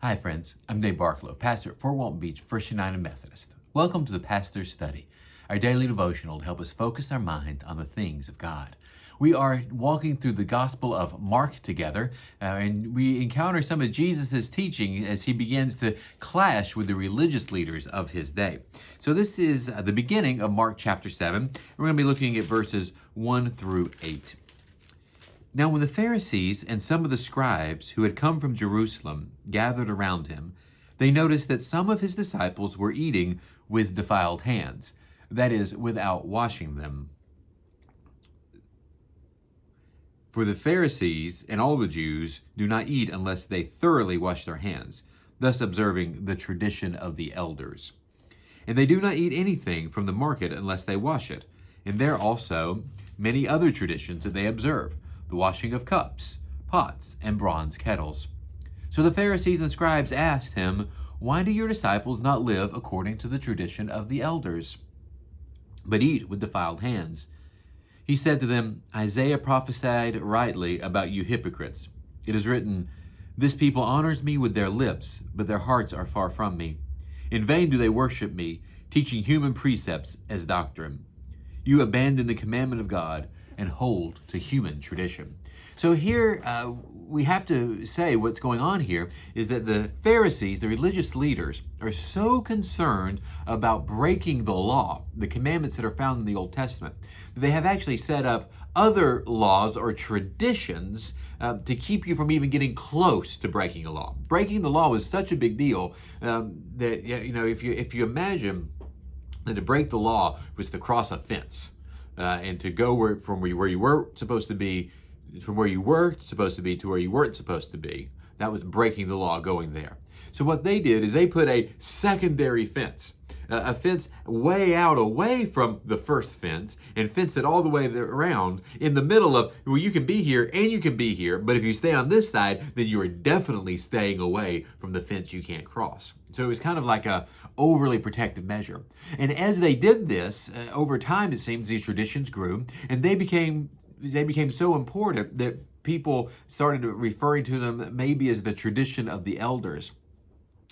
Hi friends, I'm Dave Barklow, pastor at Fort Walton Beach First United Methodist. Welcome to the Pastor's Study, our daily devotional to help us focus our mind on the things of God. We are walking through the Gospel of Mark together, and we encounter some of Jesus' teaching as he begins to clash with the religious leaders of his day. So this is the beginning of Mark chapter 7. We're going to be looking at verses 1 through 8. Now when the Pharisees and some of the scribes who had come from Jerusalem gathered around him, they noticed that some of his disciples were eating with defiled hands, that is, without washing them. For the Pharisees and all the Jews do not eat unless they thoroughly wash their hands, thus observing the tradition of the elders. And they do not eat anything from the market unless they wash it. And there also many other traditions that they observe, the washing of cups, pots, and bronze kettles. So the Pharisees and scribes asked him, "Why do your disciples not live according to the tradition of the elders, but eat with defiled hands?" He said to them, "Isaiah prophesied rightly about you hypocrites. It is written, 'This people honors me with their lips, but their hearts are far from me. In vain do they worship me, teaching human precepts as doctrine. You abandon the commandment of God and hold to human tradition.'" So here we have to say what's going on here is that the Pharisees, the religious leaders, are so concerned about breaking the law, the commandments that are found in the Old Testament, that they have actually set up other laws or traditions to keep you from even getting close to breaking a law. Breaking the law was such a big deal that if you imagine that to break the law was to cross a fence. And to go from where you were supposed to be, from where you were supposed to be to where you weren't supposed to be. That was breaking the law, going there. So what they did is they put a secondary fence, a fence way out away from the first fence, and fenced it all the way around in the middle of, well, you can be here and you can be here, but if you stay on this side, then you are definitely staying away from the fence you can't cross. So it was kind of like a overly protective measure. And as they did this, over time, it seems these traditions grew, and they became so important that people started referring to them maybe as the tradition of the elders.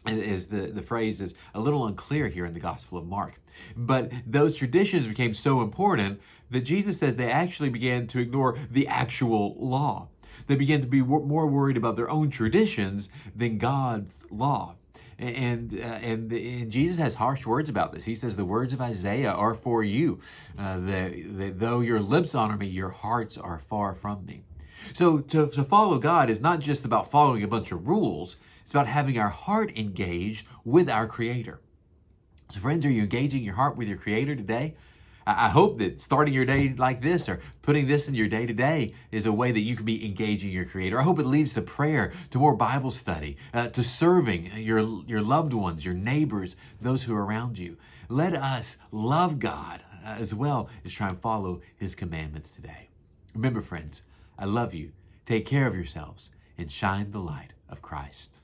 Is the phrase is a little unclear here in the Gospel of Mark. But those traditions became so important that Jesus says they actually began to ignore the actual law. They began to be more worried about their own traditions than God's law. And Jesus has harsh words about this. He says, "The words of Isaiah are for you, that though your lips honor me, your hearts are far from me." So to follow God is not just about following a bunch of rules. It's about having our heart engaged with our Creator. So friends, are you engaging your heart with your Creator today? I hope that starting your day like this or putting this in your day today is a way that you can be engaging your Creator. I hope it leads to prayer, to more Bible study, to serving your loved ones, your neighbors, those who are around you. Let us love God as well as try and follow His commandments today. Remember, friends, I love you. Take care of yourselves and shine the light of Christ.